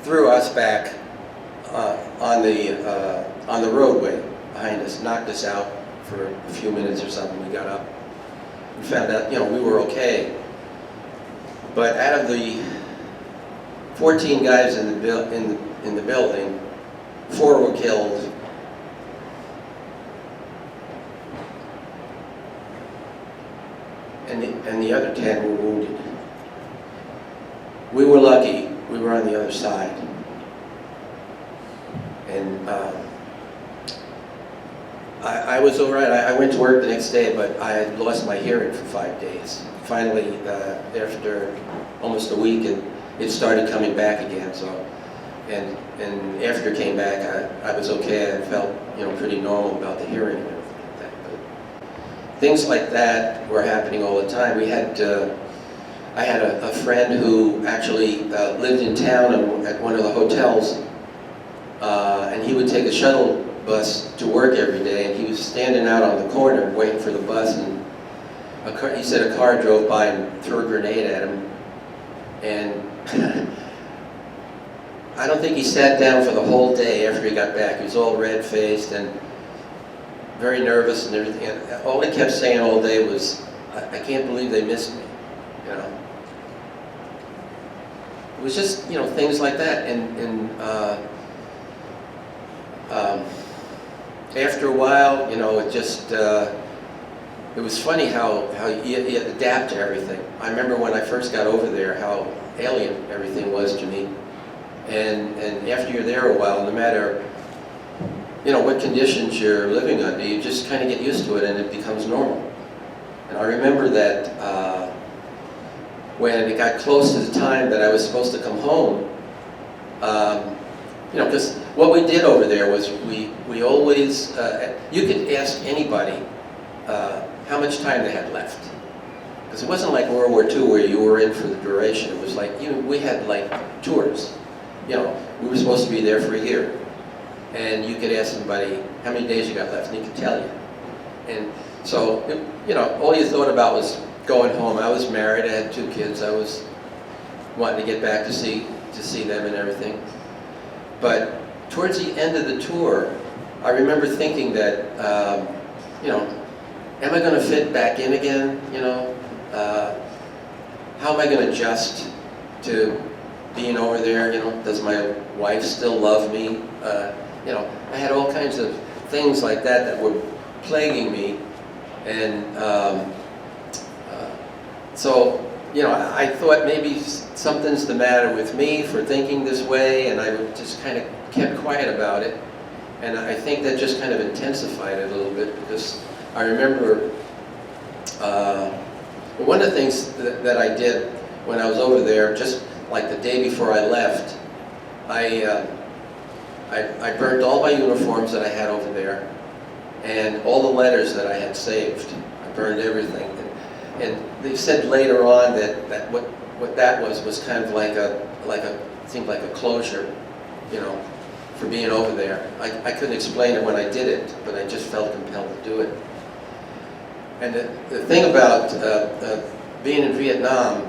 threw us back on the roadway behind us, knocked us out for a few minutes or something. We got up and found out, we were okay. But out of the 14 guys in the building, 4 were killed. And the other 10 were wounded. We were lucky. We were on the other side. And I was all right. I went to work the next day, but I had lost my hearing for 5 days. Finally, after almost a week, it started coming back again. So, and after it came back, I was okay. I felt pretty normal about the hearing and everything like that. But things like that were happening all the time. We had I had a friend who actually lived in town at one of the hotels, and he would take a shuttle bus to work every day, and he was standing out on the corner waiting for the bus, and he said a car drove by and threw a grenade at him, and I don't think he sat down for the whole day after he got back. He was all red-faced and very nervous and everything, and all he kept saying all day was, I can't believe they missed me, It was just, things like that, and after a while, it just, it was funny how you adapt to everything. I remember when I first got over there, how alien everything was to me. And after you're there a while, no matter, what conditions you're living under, you just kind of get used to it and it becomes normal. And I remember that when it got close to the time that I was supposed to come home, because what we did over there was we always, you could ask anybody how much time they had left. Because it wasn't like World War II where you were in for the duration. It was like, we had like tours. We were supposed to be there for a year. And you could ask somebody how many days you got left, and he could tell you. And so, all you thought about was going home. I was married, I had 2 kids. I was wanting to get back to see them and everything. But towards the end of the tour, I remember thinking that, am I going to fit back in again? How am I going to adjust to being over there? Does my wife still love me? I had all kinds of things like that were plaguing me, and so I thought maybe something's the matter with me for thinking this way, and I just kind of kept quiet about it. And I think that just kind of intensified it a little bit, because I remember one of the things that I did when I was over there, just like the day before I left, I burnt all my uniforms that I had over there, and all the letters that I had saved. I burned everything. And they said later on that what that was kind of seemed like a closure, for being over there. I couldn't explain it when I did it, but I just felt compelled to do it. And the thing about being in Vietnam,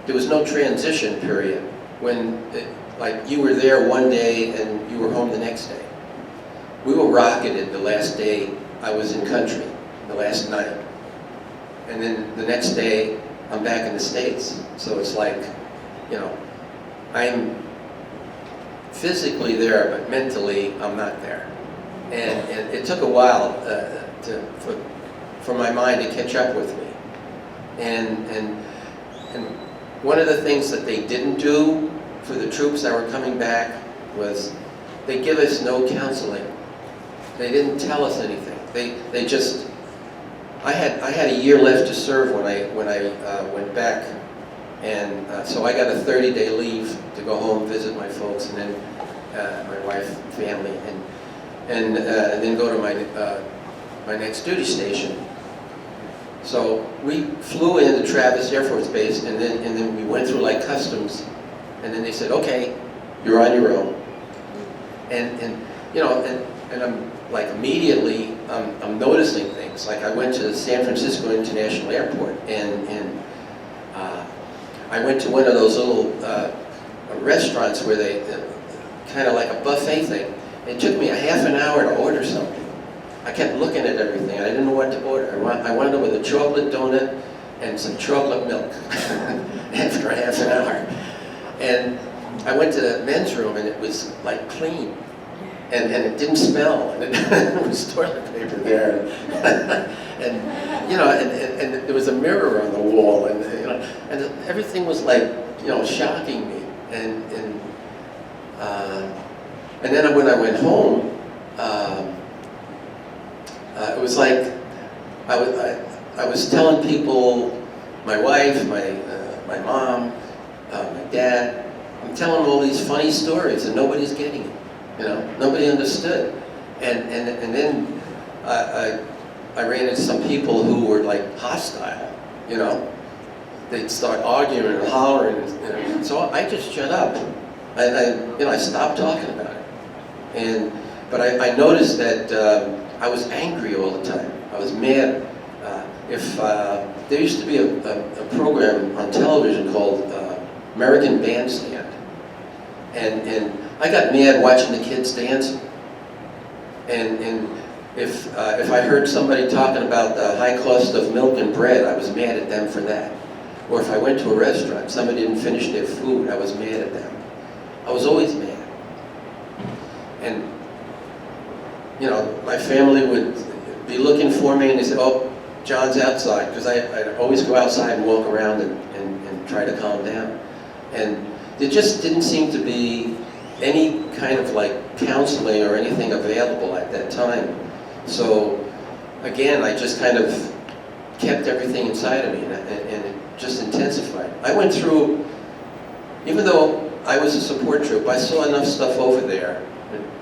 there was no transition period when, like, you were there one day and you were home the next day. We were rocketed the last day I was in country, the last night. And then the next day, I'm back in the States. So it's like, I'm physically there, but mentally, I'm not there. And it took a while for my mind to catch up with me. And one of the things that they didn't do for the troops that were coming back was they give us no counseling. They didn't tell us anything. They just, I had a year left to serve when I went back, and so I got a 30-day leave to go home, visit my folks, and then my wife, family, and then go to my next duty station. So we flew into Travis Air Force Base, and then we went through like customs, and then they said, "Okay, you're on your own." And I'm like immediately I'm noticing things. Like I went to San Francisco International Airport, and I went to one of those little restaurants where they, kind of like a buffet thing. It took me a half an hour to order something. I kept looking at everything. I didn't know what to order. I wanted it with a chocolate donut and some chocolate milk after a half an hour. And I went to the men's room and it was like clean. And it didn't smell, and there was toilet paper there, and you know, and there was a mirror on the wall, and you know, and everything was like, you know, shocking me, and then when I went home, it was like I was telling people, my wife, my mom, my dad, I'm telling them all these funny stories, and nobody's getting it. You know, nobody understood, and then I ran into some people who were like hostile. You know, they'd start arguing and hollering, and so I just shut up. I stopped talking about it, but I noticed that I was angry all the time. I was mad. There used to be a program on television called American Bandstand, and I got mad watching the kids dancing, and if I heard somebody talking about the high cost of milk and bread, I was mad at them for that. Or if I went to a restaurant, somebody didn't finish their food, I was mad at them. I was always mad. And you know, my family would be looking for me, and they said, "Oh, John's outside," because I'd always go outside and walk around and try to calm down. And there just didn't seem to be any kind of like counseling or anything available at that time. So again, I just kind of kept everything inside of me, and it just intensified. I went through, even though I was a support troop, I saw enough stuff over there,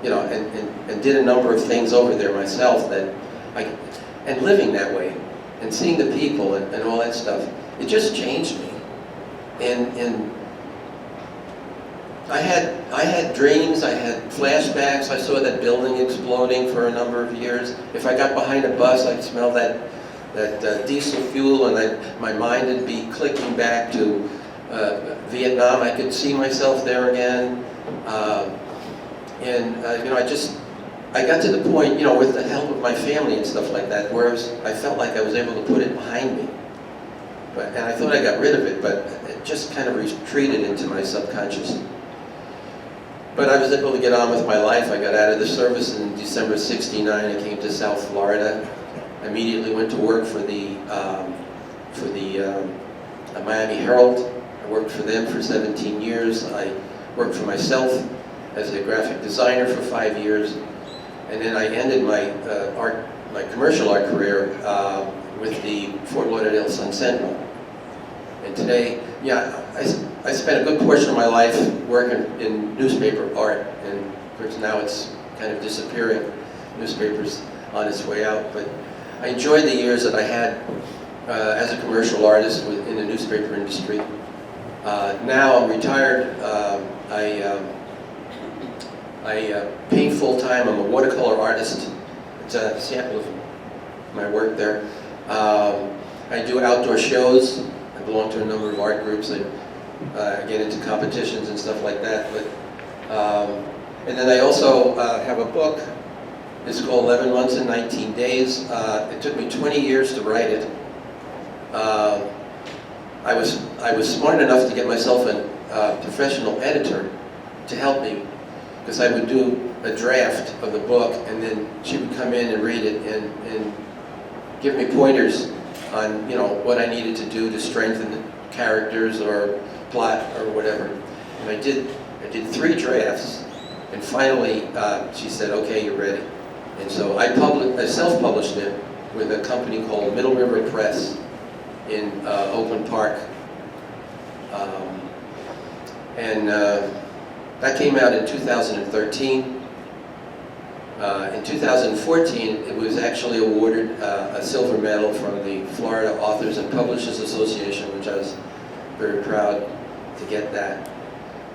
you know, and did a number of things over there myself and living that way, and seeing the people and all that stuff, it just changed me. And I had dreams, I had flashbacks, I saw that building exploding for a number of years. If I got behind a bus, I'd smell that diesel fuel, and my mind would be clicking back to Vietnam. I could see myself there again. You know, I got to the point, you know, with the help of my family and stuff like that, where I felt like I was able to put it behind me. And I thought I got rid of it, but it just kind of retreated into my subconscious. But I was able to get on with my life. I got out of the service in December '69. I came to South Florida. I immediately went to work for the Miami Herald. I worked for them for 17 years. I worked for myself as a graphic designer for 5 years. And then I ended my commercial art career with the Fort Lauderdale Sun-Sentinel. And today, yeah, I spent a good portion of my life working in newspaper art, and of course now it's kind of disappearing. Newspaper's on its way out, but I enjoyed the years that I had as a commercial artist in the newspaper industry. Now I'm retired. I paint full-time. I'm a watercolor artist. It's a sample of my work there. I do outdoor shows. I belong to a number of art groups. I get into competitions and stuff like that. And then I also have a book. It's called 11 Months and 19 Days. It took me 20 years to write it. I was smart enough to get myself a professional editor to help me, because I would do a draft of the book, and then she would come in and read it and give me pointers on, you know, what I needed to do to strengthen the characters or plot or whatever. And I did 3 drafts, and finally she said, "Okay, you're ready." And so I self-published it with a company called Middle River Press in Oakland Park. That came out in 2013. In 2014, it was actually awarded a silver medal from the Florida Authors and Publishers Association, which I was very proud to get that.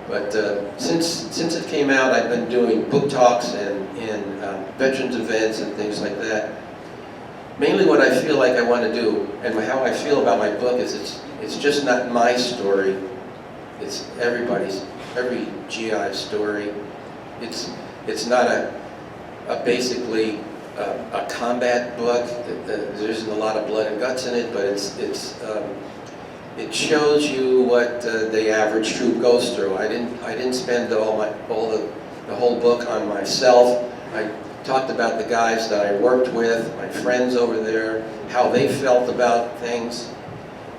But since it came out, I've been doing book talks and veterans events and things like that. Mainly what I feel like I want to do, and how I feel about my book, is it's just not my story, it's everybody's. every GI story. It's not basically a combat book. There isn't a lot of blood and guts in it, but it shows you what the average troop goes through. I didn't spend the whole book on myself. I talked about the guys that I worked with, my friends over there, how they felt about things.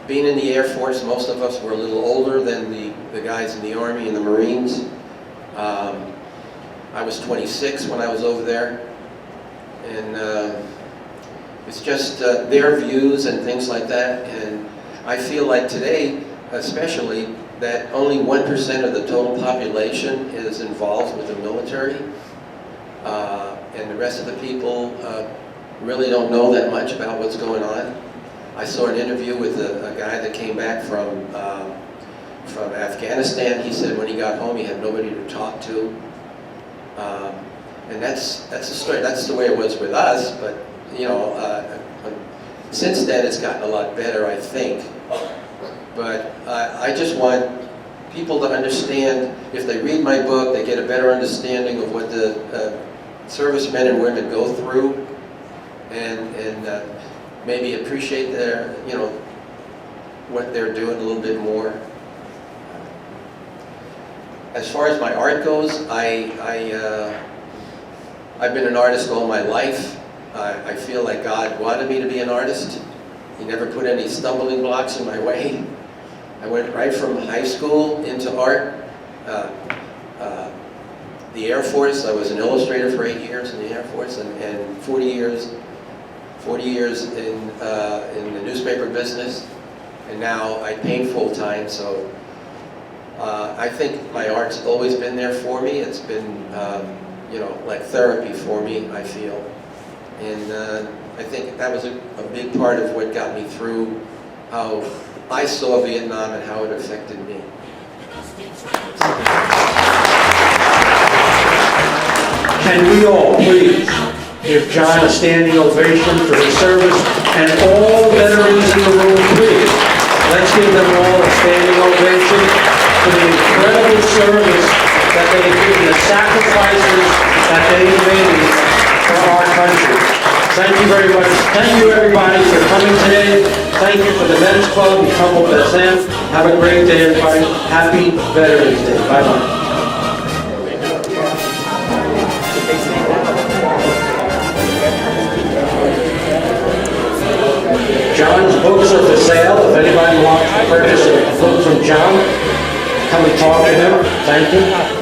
Being in the Air Force, most of us were a little older than the guys in the Army and the Marines. I was 26 when I was over there, and it's just their views and things like that. And I feel like today, especially, that only 1% of the total population is involved with the military, and the rest of the people really don't know that much about what's going on. I saw an interview with a guy that came back from Afghanistan. He said when he got home he had nobody to talk to, and that's the story. That's the way it was with us. But you know, since then it's gotten a lot better, I think. But I just want people to understand. If they read my book, they get a better understanding of what the servicemen and women go through, and maybe appreciate their, what they're doing a little bit more. As far as my art goes, I've been an artist all my life. I feel like God wanted me to be an artist. He never put any stumbling blocks in my way. I went right from high school into art. The Air Force, I was an illustrator for 8 years in the Air Force, and 40 years in the newspaper business, and now I paint full time. So I think my art's always been there for me. It's been like therapy for me, I feel, and I think that was a big part of what got me through how I saw Vietnam and how it affected me. Can we all please give John a standing ovation for his service, and all veterans in the room, please. Let's give them all a standing ovation for the incredible service that they did, the sacrifices that they made for our country. Thank you very much. Thank you everybody for coming today. Thank you for the Men's Club and Temple Beth Am. Have a great day everybody. Happy Veterans Day. Bye-bye. John's books are for sale. If anybody wants to purchase a book from John, come and talk to him. Thank you.